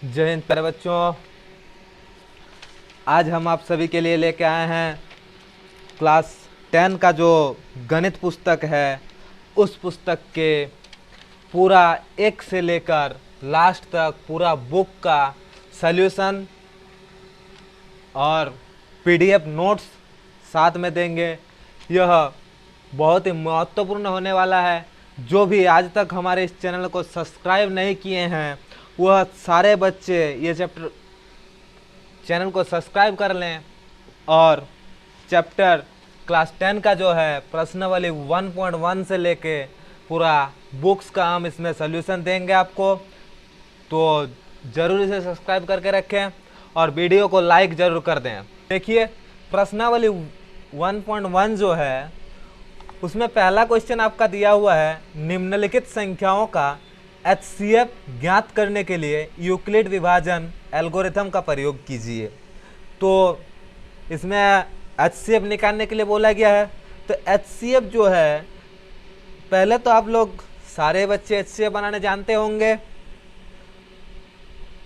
जय हिंद प्यारे बच्चों। आज हम आप सभी के लिए लेके आए हैं क्लास 10 का जो गणित पुस्तक है उस पुस्तक के पूरा एक से लेकर लास्ट तक पूरा बुक का सॉल्यूशन और पीडीएफ नोट्स साथ में देंगे। यह बहुत ही महत्वपूर्ण होने वाला है। जो भी आज तक हमारे इस चैनल को सब्सक्राइब नहीं किए हैं वह सारे बच्चे ये चैनल को सब्सक्राइब कर लें और चैप्टर क्लास 10 का जो है प्रश्नावली 1.1 से लेके पूरा बुक्स का हम इसमें सॉल्यूशन देंगे आपको, तो ज़रूर इसे सब्सक्राइब करके रखें और वीडियो को लाइक ज़रूर कर दें। देखिए प्रश्नावली 1.1 जो है उसमें पहला क्वेश्चन आपका दिया हुआ है, निम्नलिखित संख्याओं का HCF ज्ञात करने के लिए यूक्लिड विभाजन एल्गोरिथम का प्रयोग कीजिए। तो इसमें HCF निकालने के लिए बोला गया है। तो HCF जो है, पहले तो आप लोग सारे बच्चे HCF बनाने जानते होंगे।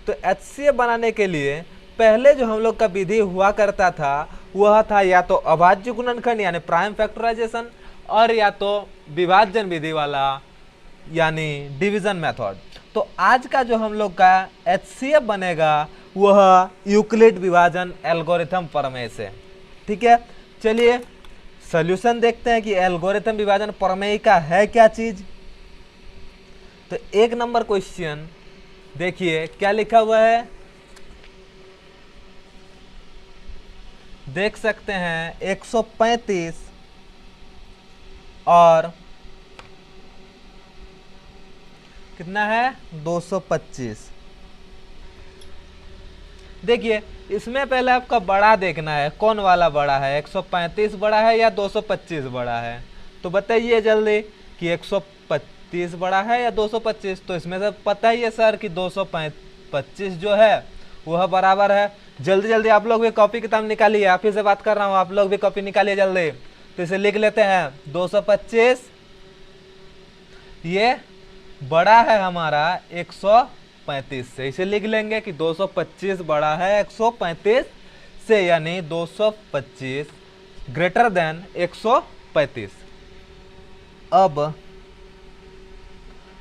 तो HCF बनाने के लिए पहले जो हम लोग का विधि हुआ करता था वह था या तो अभाज्य गुणनखंड यानी प्राइम फैक्टराइजेशन और या तो विभाजन विधि वाला यानी डिवीजन मेथड। तो आज का जो हम लोग का HCF बनेगा वह यूक्लिड विभाजन एल्गोरिथम प्रमेय से। ठीक है, चलिए सॉल्यूशन देखते हैं कि एल्गोरिथम विभाजन प्रमेय का है क्या चीज। तो एक नंबर क्वेश्चन देखिए क्या लिखा हुआ है, देख सकते हैं 135 और कितना है 225। देखिए इसमें पहले आपका बड़ा देखना है, कौन वाला बड़ा है, 135 बड़ा है या 225 बड़ा है। तो बताइए जल्दी कि 135 बड़ा है या 225। तो इसमें से पता ही है सर कि 225 जो है वह बराबर है। जल्दी जल्दी आप लोग भी कॉपी किताब निकालिए, आप ही से बात कर रहा हूँ, आप लोग भी कॉपी निकालिए जल्दी। तो इसे लिख लेते हैं 225 ये बड़ा है हमारा 135 से। इसे लिख लेंगे कि 225 बड़ा है 135 से, यानी 225 ग्रेटर देन 135।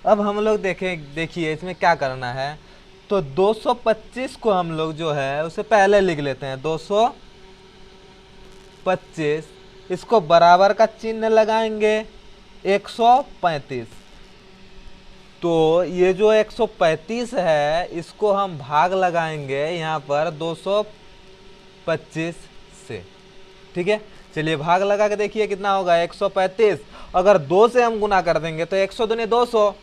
अब हम लोग देखिए इसमें क्या करना है। तो 225 को हम लोग जो है उसे पहले लिख लेते हैं 225, इसको बराबर का चिन्ह लगाएंगे 135। तो ये जो 135 है इसको हम भाग लगाएंगे यहाँ पर 225 से। ठीक है, चलिए भाग लगा के देखिए कितना होगा 135। अगर 2 से हम गुना कर देंगे तो 100 दूनी 200,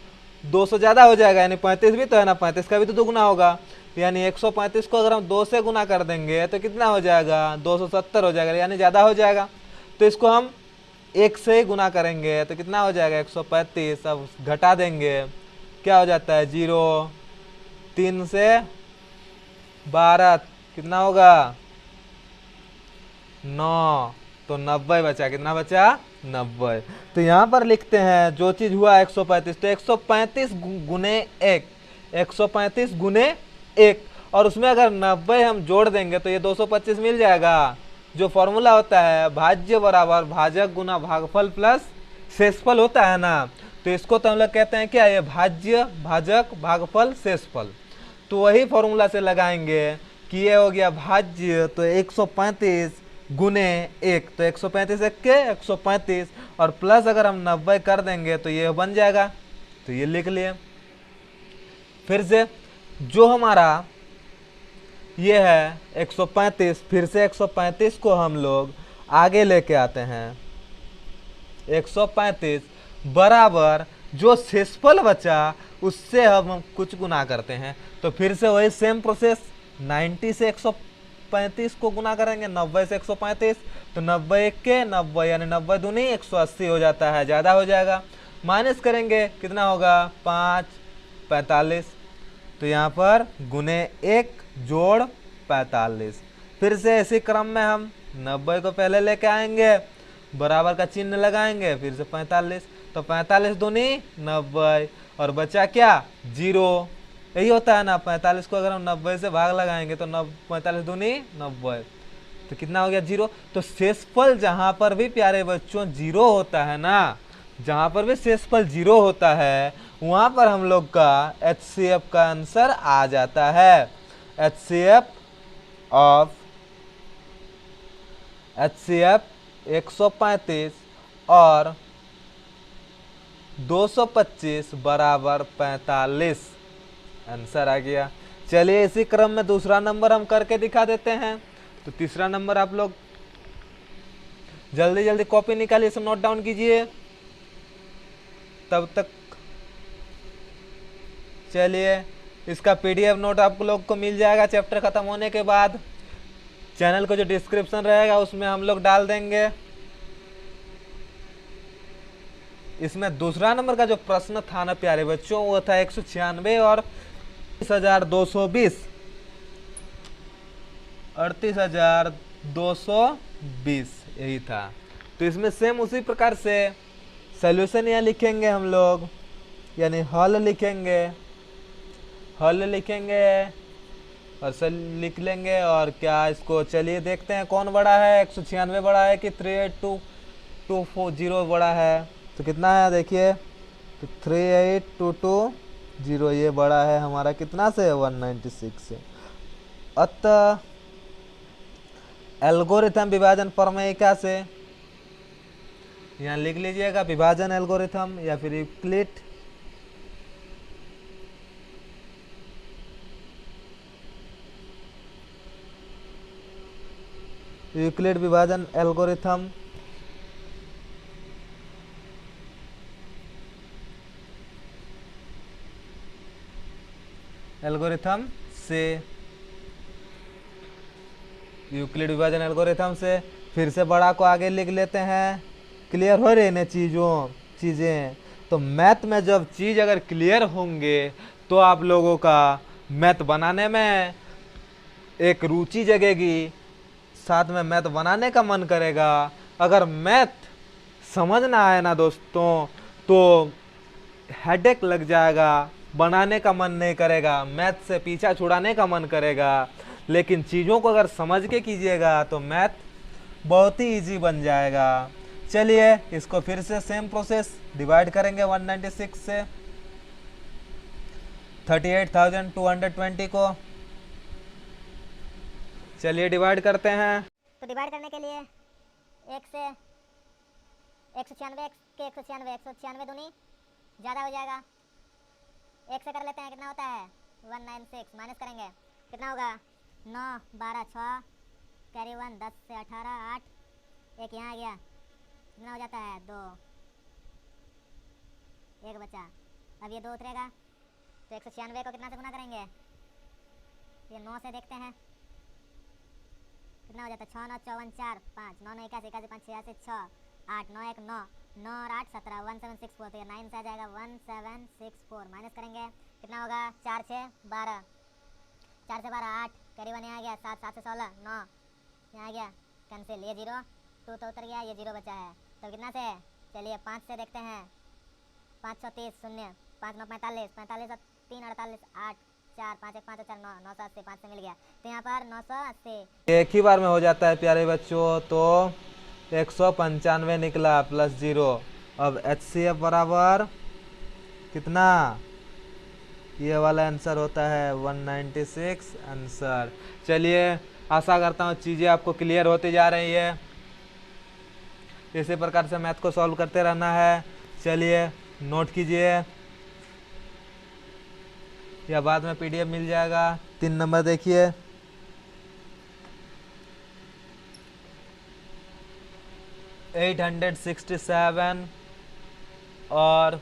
200 ज़्यादा हो जाएगा, यानी 35 भी तो है ना, 35 का भी तो दुगुना होगा। यानी 135 को अगर हम 2 से गुना कर देंगे तो कितना हो जाएगा 270 हो जाएगा, यानी ज़्यादा हो जाएगा। तो इसको हम 1 से ही गुना करेंगे तो कितना हो जाएगा 135। अब घटा देंगे, क्या हो जाता है 0, 3 से 12 कितना होगा 9, तो 90 बचा। कितना बचा 90। तो यहाँ पर लिखते हैं जो चीज हुआ 135, तो 135 गुने 1, 135 गुने 1, और उसमें अगर 90 हम जोड़ देंगे तो ये 225 मिल जाएगा। जो फॉर्मूला होता है भाज्य बराबर भाजक गुना भागफल प्लस शेषफल होता है ना, तो इसको तो हम लोग कहते हैं क्या, ये भाज्य भाजक भागफल शेषफल। तो वही फॉर्मूला से लगाएंगे कि ये हो गया भाज्य, तो 135 गुने 1, तो 135 एक के 135, और प्लस अगर हम 90 कर देंगे तो ये बन जाएगा। तो ये लिख लिए। फिर से जो हमारा ये है 135, फिर से 135 को हम लोग आगे लेके आते हैं। 135 बराबर जो शेषफल बचा उससे हम कुछ गुना करते हैं। तो फिर से वही सेम प्रोसेस, 90 से 135 को गुना करेंगे, 90 से 135, तो 90 एक के 90, यानी 90 दूनी 180 हो जाता है, ज़्यादा हो जाएगा। माइनस करेंगे कितना होगा 5, 45। तो यहाँ पर गुने 1 जोड़ 45। फिर से इसी क्रम में हम 90 को पहले लेके आएंगे, बराबर का चिन्ह लगाएंगे, फिर से 45, तो 45 दूनी 90, और बचा क्या 0। यही होता है ना, 45 को अगर हम 90 से भाग लगाएंगे तो 45 दूनी 90, तो कितना हो गया 0। तो शेषफल जहां पर भी प्यारे बच्चों 0 होता है ना, जहां पर भी शेषफल 0 होता है वहां पर हम लोग का HCF का आंसर आ जाता है। HCF 135 और 225 बराबर 45, आंसर आ गया। चलिए इसी क्रम में दूसरा नंबर हम करके दिखा देते हैं। तो तीसरा नंबर आप लोग जल्दी जल्दी कॉपी निकालिए, इसे नोट डाउन कीजिए तब तक। चलिए इसका PDF नोट आप लोग को मिल जाएगा चैप्टर खत्म होने के बाद। चैनल को जो डिस्क्रिप्शन रहेगा उसमें हम लोग डाल देंगे। इसमें दूसरा नंबर का जो प्रश्न था ना प्यारे बच्चों, वो था 196 और 38,220, 38,220 यही था। तो इसमें सेम उसी प्रकार से सॉल्यूशन यहाँ लिखेंगे हम लोग, यानी हल लिखेंगे और लिख लेंगे। और क्या इसको चलिए देखते हैं कौन बड़ा है, 196 बड़ा है कि 38240 बड़ा है। तो कितना है देखिए, तो 38220 ये बड़ा है हमारा कितना से 196 से। अतः एल्गोरिथम विभाजन प्रमेयिका से यहाँ लिख लीजिएगा, विभाजन एल्गोरिथम या फिर यूक्लिड विभाजन एल्गोरिथम से, यूक्लिड विभाजन एल्गोरिथम से फिर से बड़ा को आगे लिख लेते हैं। क्लियर हो रही है चीज़ें। तो मैथ में जब चीज़ अगर क्लियर होंगे तो आप लोगों का मैथ बनाने में एक रुचि जगेगी, साथ में मैथ बनाने का मन करेगा। अगर मैथ समझ ना आए ना दोस्तों तो हेडेक लग जाएगा, बनाने का मन नहीं करेगा, मैथ से पीछा छुड़ाने का मन करेगा। लेकिन चीज़ों को अगर समझ के कीजिएगा तो मैथ बहुत ही इजी बन जाएगा। चलिए इसको फिर से सेम प्रोसेस डिवाइड करेंगे 196 से 38,220 को। चलिए डिवाइड करते हैं। तो डिवाइड करने के लिए 1 से 196 के 196 दूनी ज़्यादा हो जाएगा। 1 से कर लेते हैं, कितना होता है 196, माइनस करेंगे कितना होगा 9 12 6 कैरी 1 10 से 18 8, एक यहाँ आ गया, कितना हो जाता है 2, एक बचा। अब ये 2 उतरेगा तो 196 को कितना से गुना करेंगे, ये 9 से देखते हैं कितना हो जाता है 6 9 54 4 5 9 9 81 81 5 86 6 8 9 1 9 9 और 8 17 1764, तो ये 9 से आ जाएगा 1764, माइनस करेंगे कितना होगा 4 6 12 4 से 12 8 करीबन यहाँ आ गया 7 7 से 16 9 यहाँ आ गया कैंसिल, ये 0 2 तो उतर गया, ये 0 बचा है। तो कितना से, चलिए 5 से देखते हैं 530 0 5 9 45 45 और 3 48 8 4 5 1 5 4 9 980, 5 से मिल गया तो यहाँ पर 980 एक ही बार में हो जाता है प्यारे बच्चों। तो 195 निकला प्लस 0। अब HCF बराबर कितना, ये वाला आंसर होता है 196 आंसर। चलिए आशा करता हूँ चीज़ें आपको क्लियर होती जा रही है। इसी प्रकार से मैथ को सॉल्व करते रहना है। चलिए नोट कीजिए या बाद में PDF मिल जाएगा। 3 नंबर देखिए, $867 और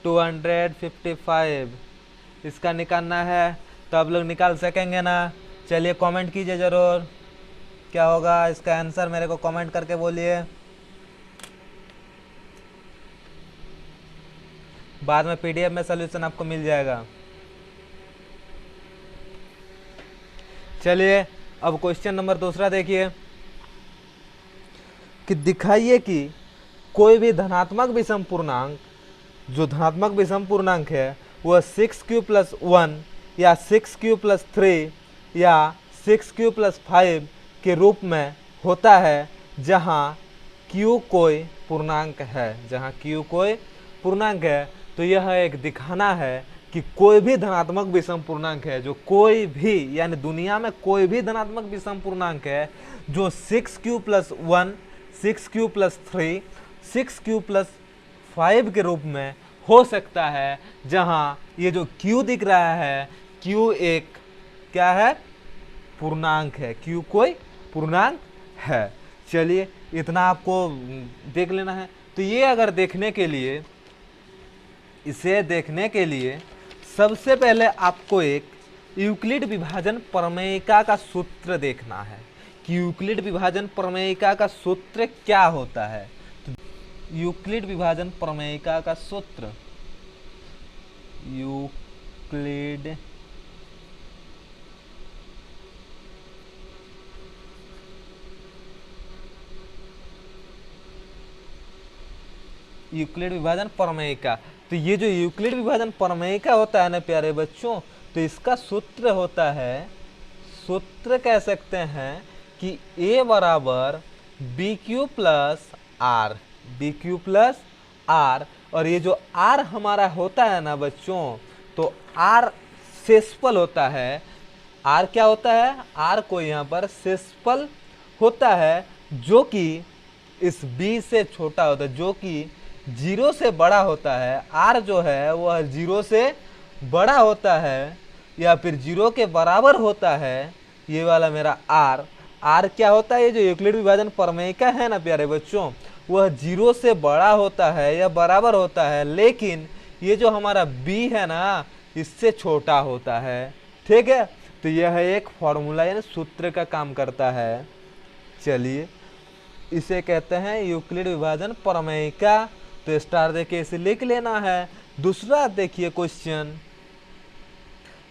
255 इसका निकालना है। तो आप लोग निकाल सकेंगे ना? चलिए कमेंट कीजिए ज़रूर, क्या होगा इसका आंसर मेरे को कमेंट करके बोलिए। बाद में PDF में सॉल्यूशन आपको मिल जाएगा। चलिए अब क्वेश्चन नंबर दूसरा देखिए कि दिखाइए कि कोई भी धनात्मक विषम पूर्णांक जो धनात्मक विषम पूर्णांक है वह 6q+1 या 6q+3 या 6q+5 के रूप में होता है, जहाँ q कोई पूर्णांक है। जहाँ q कोई पूर्णांक है, तो यह एक दिखाना है कि कोई भी धनात्मक विषम पूर्णांक है, जो कोई भी यानी दुनिया में कोई भी धनात्मक विषम पूर्णांक है जो 6q+1, 6q+3, 6q+5 के रूप में हो सकता है, जहाँ ये जो q दिख रहा है, q एक क्या है, पूर्णांक है, q कोई पूर्णांक है। चलिए इतना आपको देख लेना है। तो ये अगर देखने के लिए, इसे देखने के लिए सबसे पहले आपको एक यूक्लिड विभाजन प्रमेयिका का सूत्र देखना है कि यूक्लिड विभाजन प्रमेयिका का सूत्र क्या होता है। तो यूक्लिड विभाजन प्रमेयिका का सूत्र, यूक्लिड यूक्लिड विभाजन प्रमेयिका। तो ये जो यूक्लिड विभाजन प्रमेयिका होता है ना प्यारे बच्चों, तो इसका सूत्र होता है, सूत्र कह सकते हैं कि a बराबर BQ+R, BQ+R। और ये जो R हमारा होता है ना बच्चों, तो R शेषफल होता है। R क्या होता है, R को यहाँ पर शेषफल होता है, जो कि इस B से छोटा होता है, जो कि 0 से बड़ा होता है। R जो है वह 0 से बड़ा होता है या फिर 0 के बराबर होता है। ये वाला मेरा R क्या होता है, ये जो यूक्लिड विभाजन प्रमेयिका है ना प्यारे बच्चों, वह 0 से बड़ा होता है या बराबर होता है, लेकिन ये जो हमारा B है ना, इससे छोटा होता है। ठीक है, तो यह एक फॉर्मूला यानी सूत्र का काम करता है। चलिए इसे कहते हैं यूक्लिड विभाजन प्रमेयिका। तो स्टार देके इसे लिख लेना है। दूसरा देखिए क्वेश्चन,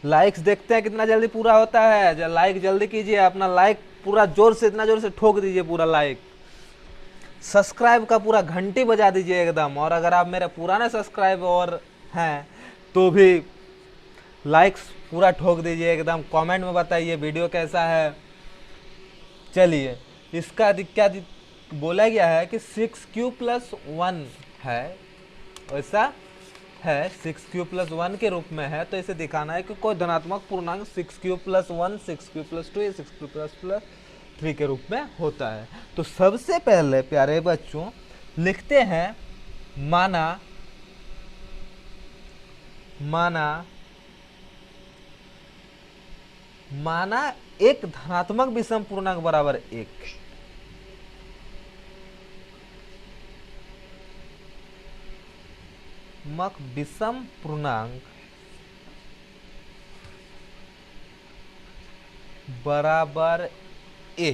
लाइक्स देखते हैं कितना जल्दी पूरा होता है। लाइक जल्दी कीजिए, अपना लाइक पूरा जोर से, इतना जोर से ठोक दीजिए पूरा लाइक। सब्सक्राइब का पूरा घंटी बजा दीजिए एकदम। और अगर आप मेरे पुराने सब्सक्राइबर हैं तो भी लाइक्स पूरा ठोक दीजिए एकदम। कमेंट में बताइए वीडियो कैसा है। चलिए इसका क्या बोला गया है कि 6q+1 है, ऐसा है 6q+1 के रूप में है। तो इसे दिखाना है कि कोई धनात्मक पूर्णांक 6q+1, 6q+2 या 6q+3 के रूप में होता है। तो सबसे पहले प्यारे बच्चों लिखते हैं, माना एक धनात्मक विषम पूर्णांक बराबर 1। विषम पूर्णांक बराबर a,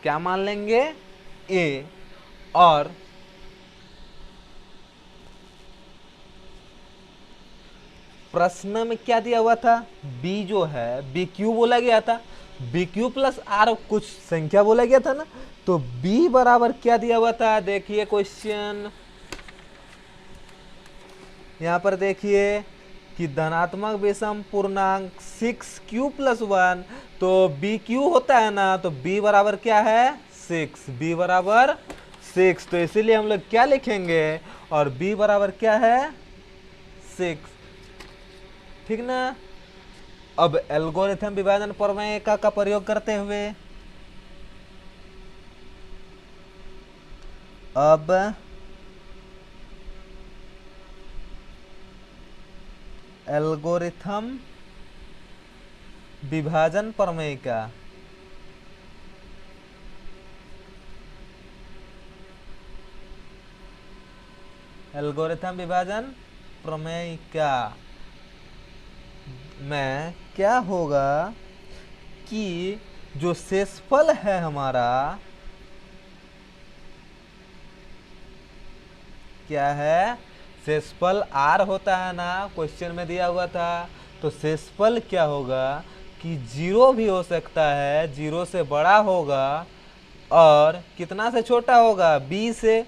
क्या मान लेंगे, a। और प्रश्न में क्या दिया हुआ था, b जो है BQ बोला गया था, BQ+R कुछ संख्या बोला गया था ना। तो b बराबर क्या दिया हुआ था, देखिए क्वेश्चन यहाँ पर देखिए कि धनात्मक विषम पूर्णांक 6q+1, तो BQ होता है ना, तो b बराबर क्या है, 6, b बराबर 6। तो इसीलिए हम लोग क्या लिखेंगे, और b बराबर क्या है, 6। ठीक ना। अब एल्गोरिथम विभाजन प्रमेयिका का प्रयोग करते हुए अब एल्गोरिथम विभाजन प्रमेयिका, एल्गोरिथम विभाजन प्रमेयिका में क्या होगा कि जो शेषफल है हमारा, क्या है, शेषफल r होता है ना, क्वेश्चन में दिया हुआ था। तो शेषफल क्या होगा कि 0 भी हो सकता है, 0 से बड़ा होगा और कितना से छोटा होगा, b से।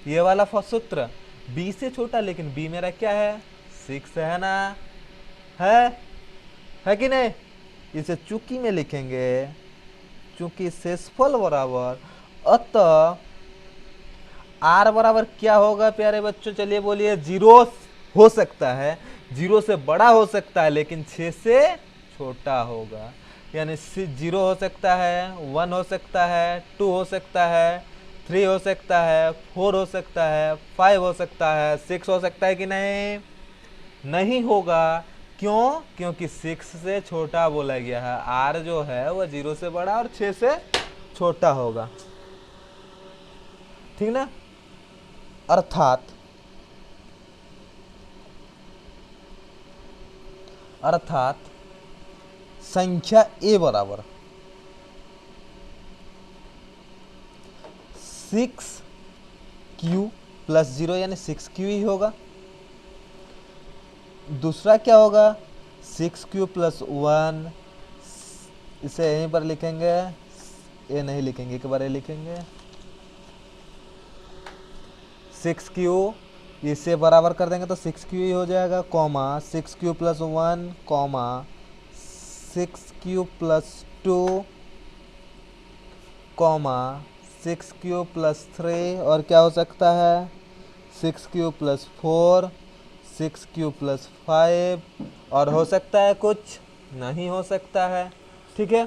ये वाला सूत्र बी से छोटा, लेकिन बी मेरा क्या है 6 है ना, है कि नहीं। इसे चूंकि में लिखेंगे, चूंकि शेषफल बराबर अतः आर बराबर क्या होगा प्यारे बच्चों, चलिए बोलिए। 0 हो सकता है, 0 से बड़ा हो सकता है, लेकिन 6 से छोटा होगा। यानी 0 हो सकता है, 1 हो सकता है, 2 हो सकता है, 3 हो सकता है, 4 हो सकता है, 5 हो सकता है, 6 हो सकता है कि नहीं, नहीं होगा। क्यों? क्योंकि 6 से छोटा बोला गया है। आर जो है वह 0 से बड़ा और 6 से छोटा होगा, ठीक ना। अर्थात संख्या ए बराबर 6q प्लस 0 यानी 6q ही होगा। दूसरा क्या होगा 6q प्लस 1, इसे यहीं पर लिखेंगे, ए नहीं लिखेंगे, एक बार ए लिखेंगे। 6q इसे बराबर कर देंगे तो 6q ही हो जाएगा, comma 6q plus 1, comma 6q plus 2, comma 6q plus 3, और क्या हो सकता है 6q प्लस 4, 6q प्लस 5, और हो सकता है कुछ नहीं हो सकता है, ठीक है।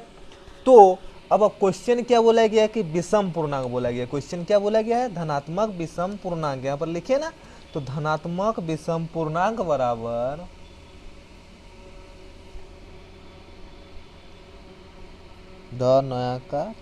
तो अब क्वेश्चन क्या बोला गया है कि विषम पूर्णांक बोला गया। क्वेश्चन क्या बोला गया है, धनात्मक विषम पूर्णांक, यहाँ पर लिखिए ना, तो धनात्मक विषम पूर्णांक बराबर द नया का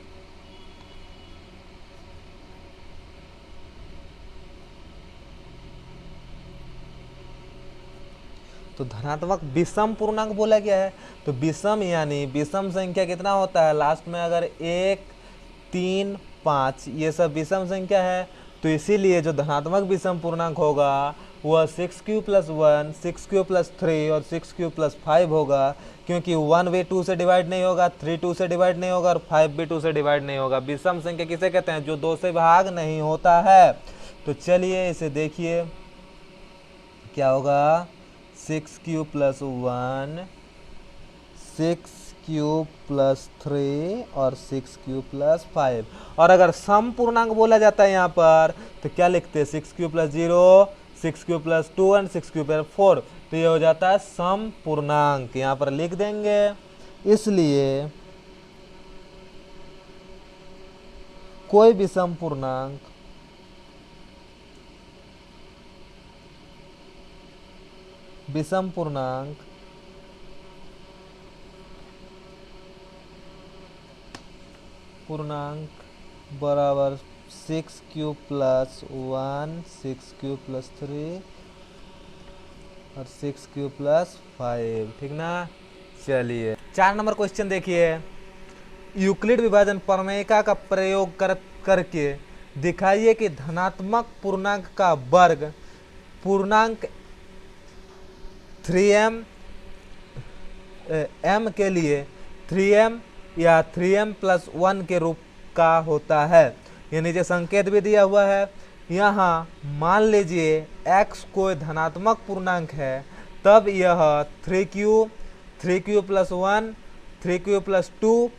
तो धनात्मक विषम पूर्णांक बोला गया है। तो विषम यानी विषम संख्या कितना होता है, लास्ट में अगर 1, 3, 5 ये सब विषम संख्या है, तो इसीलिए जो धनात्मक विषम पूर्णांक होगा वह 6q प्लस 1, 6q प्लस 3 और 6q प्लस 5 होगा, क्योंकि 1 भी 2 से डिवाइड नहीं होगा, 3 2 से डिवाइड नहीं होगा और 5 भी 2 से डिवाइड नहीं होगा। विषम संख्या किसे कहते हैं, जो 2 से भाग नहीं होता है। तो चलिए इसे देखिए क्या होगा, 6q प्लस 1, 6q प्लस 3 और 6q प्लस 5। और अगर सम पूर्णांक बोला जाता है यहाँ पर तो क्या लिखते हैं, 6q plus 0, 6q plus 2 and 6q plus 4। तो ये हो जाता है सम पूर्णांक, यहाँ पर लिख देंगे। इसलिए कोई भी सम पूर्णांक विषम पूर्णांक बराबर 6q प्लस 1, 6q प्लस 3 और 6q प्लस 5, ठीक ना। चलिए 4 नंबर क्वेश्चन देखिए, यूक्लिड विभाजन प्रमेयिका का प्रयोग करके दिखाइए कि धनात्मक पूर्णांक का वर्ग पूर्णांक 3m m के लिए 3m या 3m प्लस 1 के रूप का होता है। ये नीचे संकेत भी दिया हुआ है। यहाँ मान लीजिए x कोई धनात्मक पूर्णांक है, तब यह 3q प्लस 1, 3q प्लस 2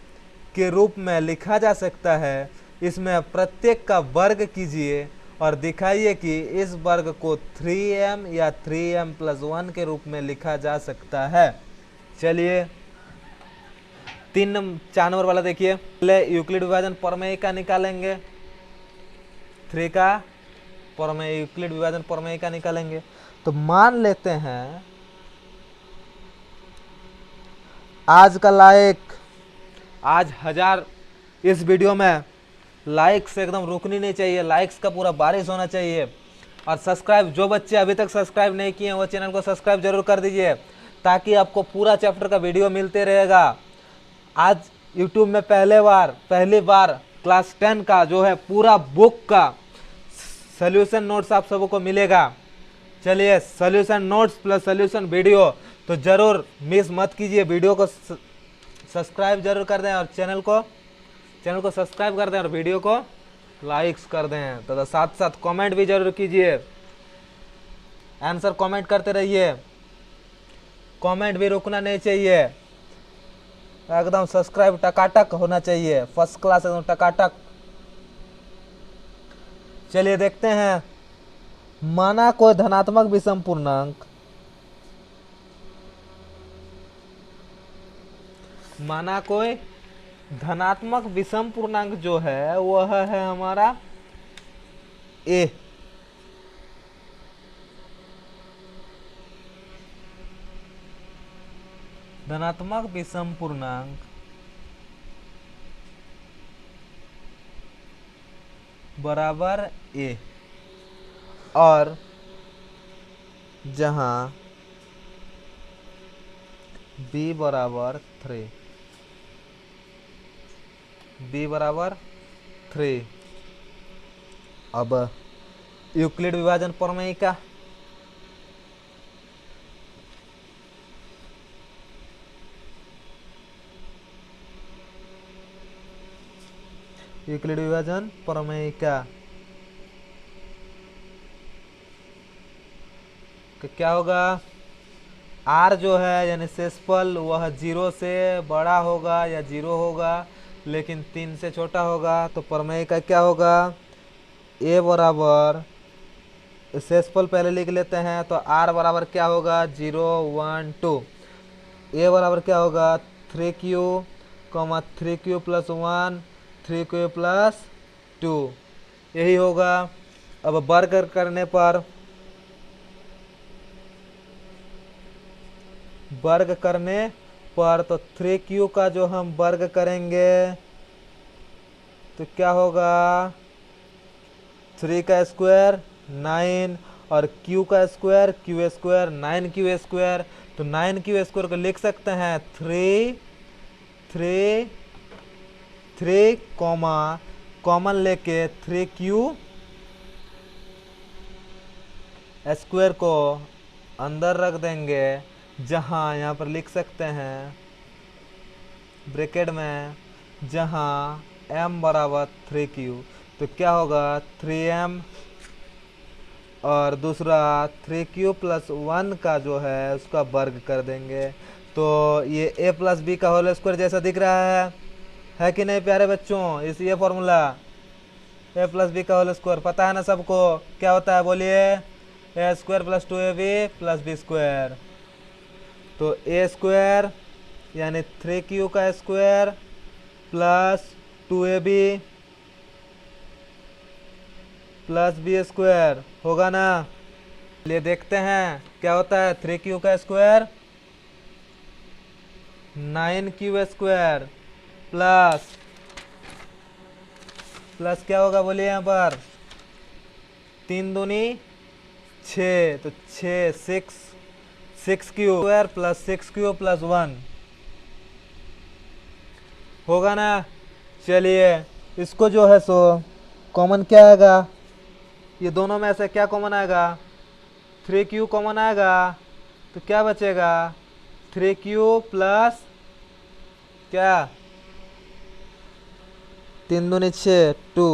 के रूप में लिखा जा सकता है। इसमें प्रत्येक का वर्ग कीजिए और दिखाइए कि इस वर्ग को 3m या 3m प्लस 1 के रूप में लिखा जा सकता है। चलिए 4 नंबर वाला देखिए, पहले यूक्लिड विभाजन प्रमेय का निकालेंगे, 3 का प्रमेय, यूक्लिड विभाजन प्रमेय का निकालेंगे। तो मान लेते हैं आज का लाइक, आज 1000 इस वीडियो में लाइक्स एकदम रुकनी नहीं चाहिए, लाइक्स का पूरा बारिश होना चाहिए। और सब्सक्राइब, जो बच्चे अभी तक सब्सक्राइब नहीं किए हैं वो चैनल को सब्सक्राइब जरूर कर दीजिए, ताकि आपको पूरा चैप्टर का वीडियो मिलते रहेगा। आज यूट्यूब में पहली बार क्लास 10 का जो है पूरा बुक का सॉल्यूशन नोट्स आप सबको मिलेगा। चलिए solution notes plus solution video तो जरूर मिस मत कीजिए। वीडियो को सब्सक्राइब जरूर कर दें और चैनल को सब्सक्राइब कर दें और वीडियो को लाइक्स कर दें, तो साथ साथ कमेंट भी जरूर कीजिए। आंसर कमेंट करते रहिए, कमेंट भी रुकना नहीं चाहिए, एकदम सब्सक्राइब टकाटक होना चाहिए, फर्स्ट क्लास एकदम टकाटक। चलिए देखते हैं, माना कोई धनात्मक विषम पूर्णांक, माना कोई धनात्मक विषम पूर्णांक जो है वह है हमारा ए। धनात्मक विषम पूर्णांक बराबर ए, और जहां b बराबर 3, b बराबर 3। अब यूक्लिड विभाजन प्रमेय का यूक्लिड विभाजन प्रमेय का क्या होगा, r जो है यानी शेषफल वह 0 से बड़ा होगा या 0 होगा, लेकिन 3 से छोटा होगा। तो प्रमेय का क्या होगा, a बराबर, शेषफल पहले लिख लेते हैं, तो r बराबर क्या होगा 0 1 2, a बराबर क्या होगा 3q, 3q plus 1 3q plus 2, यही होगा। अब वर्ग करने पर, वर्ग करने पर तो 3q का जो हम वर्ग करेंगे तो क्या होगा, 3 का स्क्वायर 9 और q का square q square 9q square. तो 9q स्क्वायर को लिख सकते हैं 3 कॉमन लेके 3q स्क्वायर को अंदर रख देंगे, जहां यहाँ पर लिख सकते हैं ब्रैकेट में, जहां m बराबर 3q, तो क्या होगा 3m, और दूसरा 3q प्लस 1 का जो है उसका वर्ग कर देंगे। तो ये a प्लस बी का होल स्क्वायर जैसा दिख रहा है कि नहीं प्यारे बच्चों। इस ये फॉर्मूला a प्लस बी का होल स्क्वायर पता है ना सबको, क्या होता है बोलिए, a square plus 2ab plus B square. तो a स्क्वायर यानी 3q का square plus 2ab plus B square होगा ना। चलिए देखते हैं क्या होता है, 3q का स्क्वायर 9q स्क्वायर प्लस क्या होगा बोलिए यहाँ पर, 3 दूनी 6, तो 6q square plus 6q plus 1 होगा ना। चलिए इसको जो है सो कॉमन क्या आएगा, ये दोनों में से क्या कॉमन आएगा, 3q कॉमन आएगा, तो क्या बचेगा 3q प्लस क्या 3 दूनी 6 2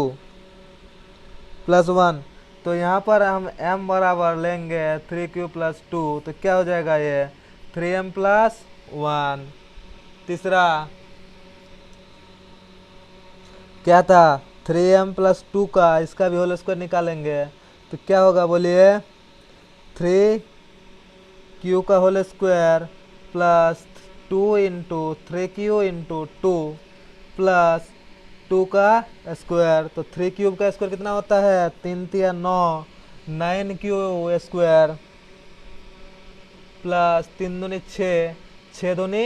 प्लस 1। तो यहाँ पर हम m बराबर लेंगे 3q प्लस 2, तो क्या हो जाएगा ये 3m प्लस 1। तीसरा क्या था 3m प्लस 2 का, इसका भी होल स्क्वायर निकालेंगे, तो क्या होगा बोलिए 3q का whole square plus 2 into 3q into 2 plus 2 का स्क्वायर। तो 3 क्यूब का स्क्वायर कितना होता है 3 तिया 9, 9q स्क्वायर प्लस 3 दूनी 6, 6 दूनी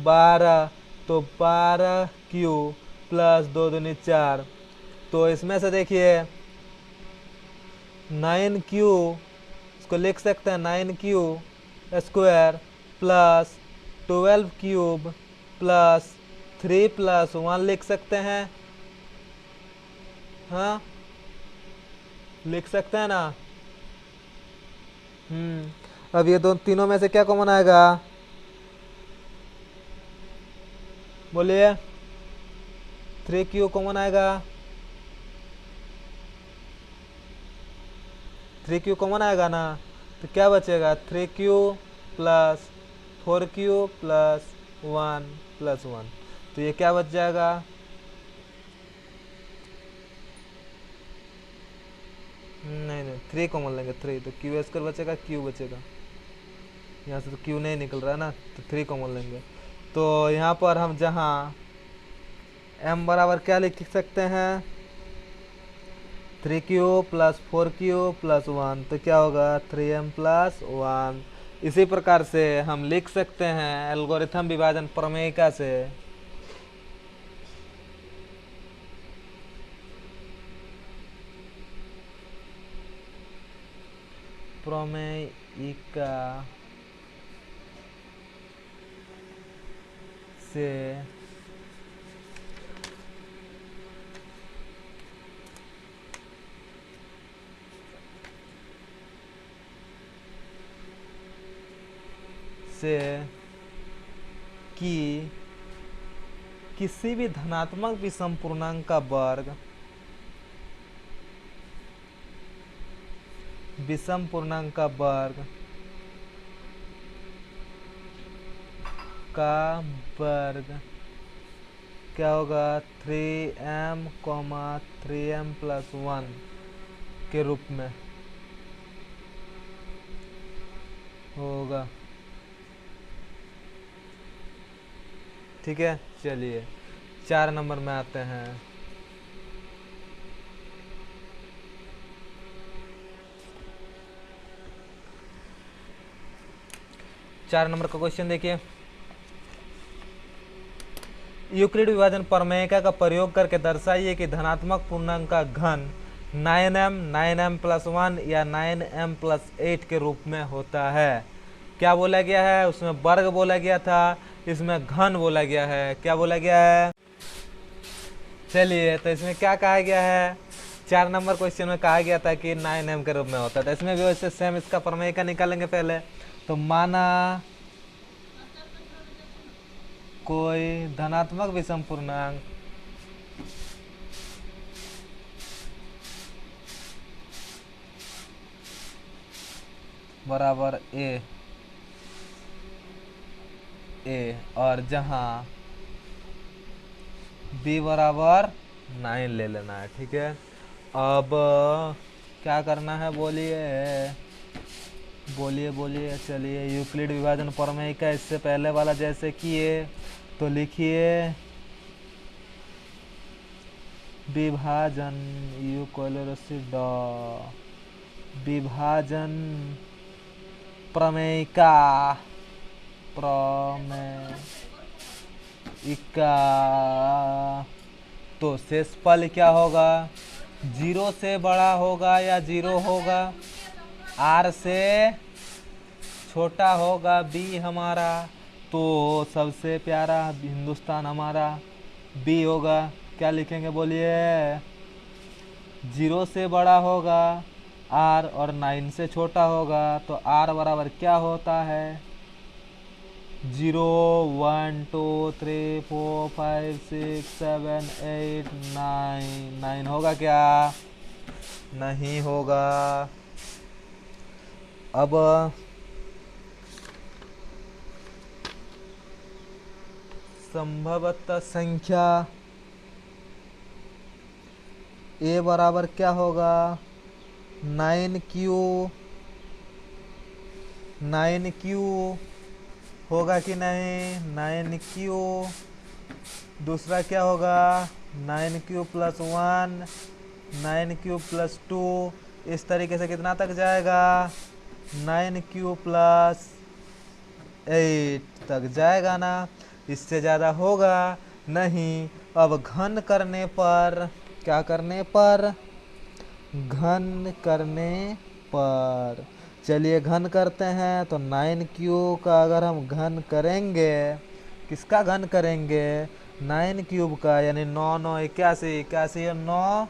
12, तो 12q प्लस 2 दूनी 4। तो इसमें से देखिए 9q, इसको लिख सकते हैं 9q square plus 12 cube plus 3 plus 1 लिख सकते हैं, हाँ लिख सकते हैं ना। अब ये तीनों में से क्या कॉमन आएगा बोलिए, 3q कॉमन आएगा, 3q कॉमन आएगा ना, तो क्या बचेगा 3q plus 4q plus 1 plus 1, तो ये क्या बच जाएगा, नहीं नहीं 3 कॉमन लेंगे 3, तो क्यू स्क्वायर बचेगा, क्यू बचेगा, यहाँ से तो क्यू नहीं निकल रहा है ना, तो 3 कॉमन लेंगे। तो यहाँ पर हम जहाँ m बराबर क्या लिख सकते हैं 3q प्लस 4q प्लस 1, तो क्या होगा 3m प्लस 1। इसी प्रकार से हम लिख सकते हैं एल्गोरिथम विभाजन प्रमेयिका से प्रमेयिका से कि किसी भी धनात्मक विषम पूर्णांक का वर्ग विषम पूर्णांक का वर्ग क्या होगा 3m 3m प्लस 1 के रूप में होगा। ठीक है, चलिए 4 नंबर में आते हैं। चार नंबर का क्वेश्चन देखिए, यूक्लिड विभाजन प्रमेयिका का प्रयोग करके दर्शाइए कि धनात्मक पूर्णांक का घन 9m 9m प्लस 1 या 9m प्लस 8 के रूप में होता है। क्या बोला गया है, उसमें वर्ग बोला गया था, इसमें घन बोला गया है। क्या बोला गया है, चलिए तो इसमें क्या कहा गया है, 4 नंबर क्वेश्चन में कहा गया था कि 9m के रूप में होता था। इसमें भी वैसे सेम इसका प्रमेयिका निकालेंगे पहले। तो माना कोई धनात्मक विषम पूर्णांक बराबर a और जहां b बराबर 9 ले लेना है। ठीक है, अब क्या करना है, बोलिए चलिए यूक्लिड विभाजन प्रमेयिका इससे पहले वाला जैसे किए तो लिखिए विभाजन विभाजन प्रमेयिका तो शेषफल क्या होगा, 0 से बड़ा होगा या 0 होगा, r से छोटा होगा b हमारा, तो सबसे प्यारा हिंदुस्तान हमारा b होगा। क्या लिखेंगे बोलिए, 0 से बड़ा होगा r और 9 से छोटा होगा, तो r बराबर क्या होता है 0 1 2 3 4 5 6 7 8 9 होगा क्या, नहीं होगा। अब संभवतः संख्या a बराबर क्या होगा 9q होगा कि नहीं, 9q। दूसरा क्या होगा 9q प्लस 1 9q प्लस 2, इस तरीके से कितना तक जाएगा 9q प्लस 8 तक जाएगा ना, इससे ज़्यादा होगा नहीं। अब घन करने पर क्या करने पर, घन करने पर चलिए घन करते हैं। तो 9q का अगर हम घन करेंगे, किसका घन करेंगे 9 क्यूब का, यानी 9 9 81 81 और 9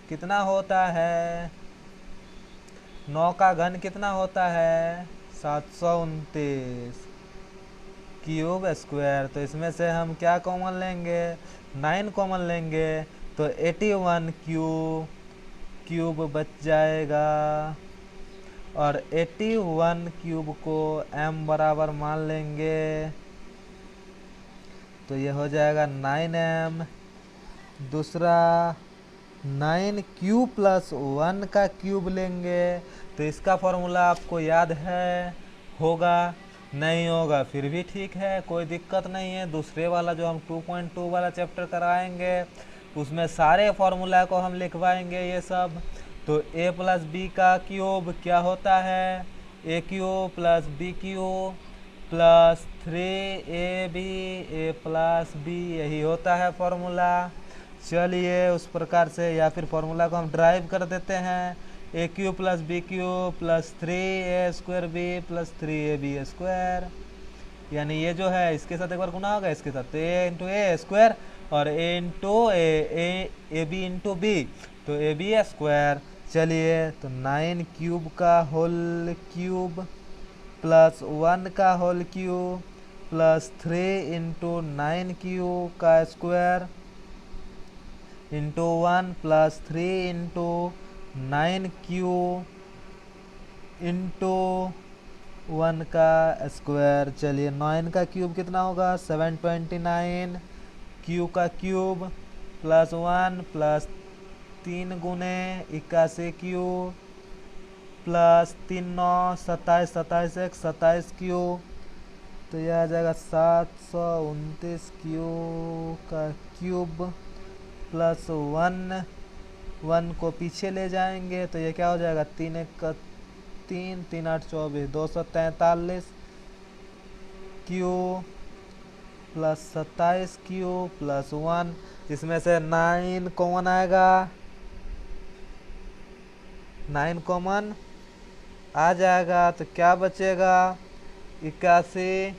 कितना होता है, 9 का घन कितना होता है 729 क्यूब स्क्वायर। तो इसमें से हम क्या कॉमन लेंगे 9 कॉमन लेंगे, तो 81 क्यूब बच जाएगा और 81 क्यूब को m बराबर मान लेंगे तो ये हो जाएगा 9m। दूसरा 9 क्यूब प्लस 1 का क्यूब लेंगे तो इसका फॉर्मूला आपको याद है, होगा नहीं होगा फिर भी ठीक है, कोई दिक्कत नहीं है। दूसरे वाला जो हम 2.2 वाला चैप्टर कराएंगे उसमें सारे फार्मूला को हम लिखवाएंगे ये सब। तो a प्लस बी का क्यूब क्या होता है, a cube plus b cube plus 3ab a plus b, यही होता है फॉर्मूला। चलिए उस प्रकार से या फिर फॉर्मूला को हम ड्राइव कर देते हैं, a cube plus b cube plus 3a² b plus 3ab square, यानी ये जो है इसके साथ एक बार गुना होगा इसके साथ, तो a इंटू ए स्क्वायर और a into A B into B तो ए बी स्क्वायर। चलिए तो 9 क्यूब का होल क्यूब प्लस 1 का whole cube plus 3 into 9 cube का square into 1 plus 3 into 9 cube into 1 का स्क्वायर। चलिए 9 का क्यूब कितना होगा 729 क्यू का क्यूब प्लस 1 प्लस 3 गुने 81 क्यूब प्लस 3 9 27 27 1 27 क्यूब, तो यह आ जाएगा 729 क्यूब का क्यूब प्लस 1 को पीछे ले जाएंगे तो ये क्या हो जाएगा 3 1 3 3 8 24 243 क्यूब प्लस 27 क्यूब प्लस 1, इसमें से 9 कॉमन आएगा, 9 कॉमन आ जाएगा तो क्या बचेगा 81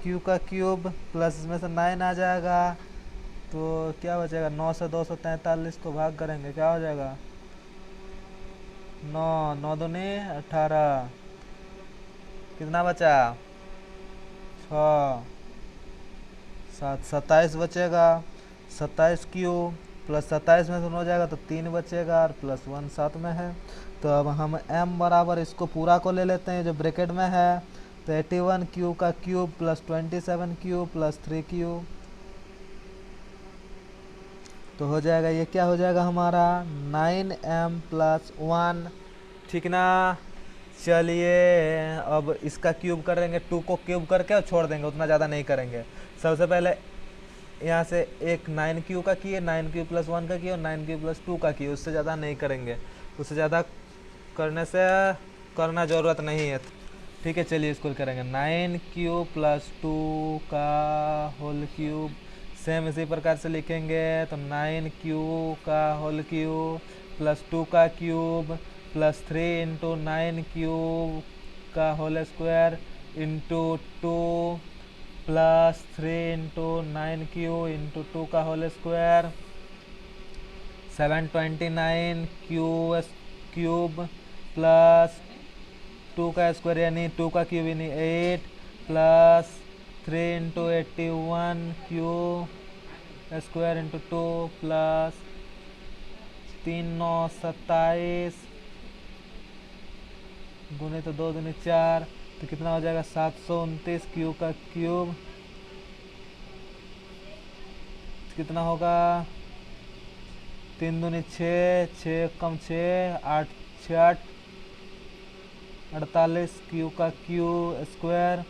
क्यू का क्यूब प्लस इसमें से 9 आ जाएगा तो क्या बचेगा 9 से 243 को भाग करेंगे क्या हो जाएगा 9 9 दूनी 18, कितना बचा 6 7 27 बचेगा, 27 क्यूब प्लस 27 में से हो जाएगा तो 3 बचेगा और प्लस 1 साथ में है। तो अब हम m बराबर इसको पूरा को ले लेते हैं जो ब्रैकेट में है, तो 81 क्यूब का cube plus 27 cube plus 3 cube तो हो जाएगा, ये क्या हो जाएगा हमारा 9m प्लस 1, ठीक ना। चलिए अब इसका क्यूब करेंगे, 2 को क्यूब करके और छोड़ देंगे, उतना ज़्यादा नहीं करेंगे। सबसे पहले यहाँ से एक 9 क्यू का किए, 9 क्यू प्लस 1 का किए और 9 क्यू प्लस 2 का किए, उससे ज़्यादा नहीं करेंगे, उससे ज़्यादा करने से करना ज़रूरत नहीं है, ठीक है। चलिए इसको करेंगे 9 क्यूब प्लस 2 का होल क्यूब, सेम इसी प्रकार से लिखेंगे तो 9 क्यूब का होल क्यूब प्लस 2 का क्यूब प्लस 3 इंटू 9 क्यूब का whole square into 2 plus 3 into 9 cube into 2 का होल स्क्वायर 729 क्यूब प्लस 2 का स्क्वायर यानी 2 का क्यूब यानी 8 plus 3 into 81 cube square into 2 plus 3 9 27 गुने तो 2 दूनी 4 तो कितना हो जाएगा 729 क्यू का क्यूब, कितना होगा 3 दूनी 6 6 कम 6 8 6 48 क्यू का क्यू स्क्वायर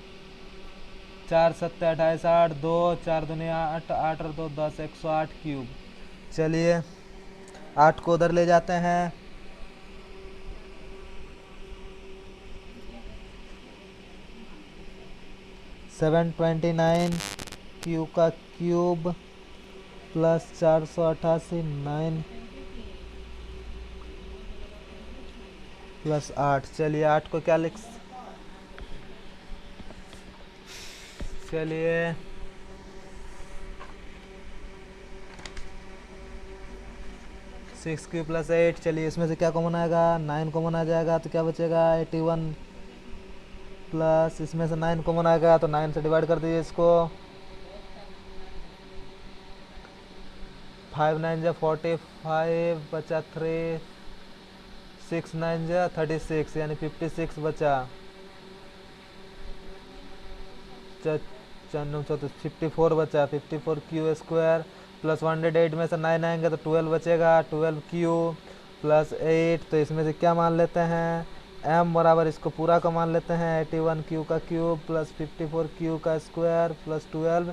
4 7 28 8 2 4 दूनी 8 8 और 2 10 108 क्यूब। चलिए 8 को उधर ले जाते हैं, 729 क्यू का क्यूब प्लस 488 9 प्लस 8। चलिए 8 को क्या लिख, चलिए 6 क्यू प्लस 8, चलिए इसमें से क्या कॉमन आएगा 9 कॉमन आ जाएगा तो क्या बचेगा 81 प्लस इसमें से 9 कॉमन आएगा तो 9 से डिवाइड कर दीजिए इसको, 5 9 जा 45 बचा 3 6 9 जा 36 यानी 56 बचा। 54 बचा। 54 क्यू स्क्वायर प्लस 108 में से 9 आएंगे तो 12 बचेगा। 12 क्यू प्लस 8, तो इसमें से क्या मान लेते हैं, m बराबर इसको पूरा का मान लेते हैं 81 क्यू का क्यूब प्लस 54 क्यू का स्क्वायर प्लस 12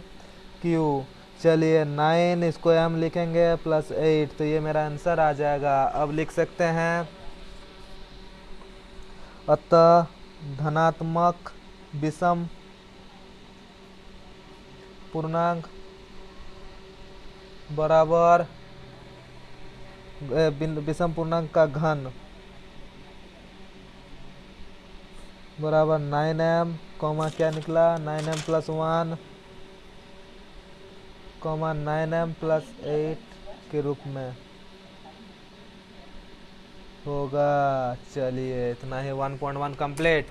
क्यू। चलिए 9 इसको m लिखेंगे प्लस 8, तो ये मेरा आंसर आ जाएगा। अब लिख सकते हैं अतः धनात्मक विषम पूर्णांक बराबर विषम पूर्णांक का घन बराबर 9m कॉमा क्या निकला 9m plus 1 comma 9m plus 8 के रूप में होगा। चलिए इतना ही 1.1 कंप्लीट।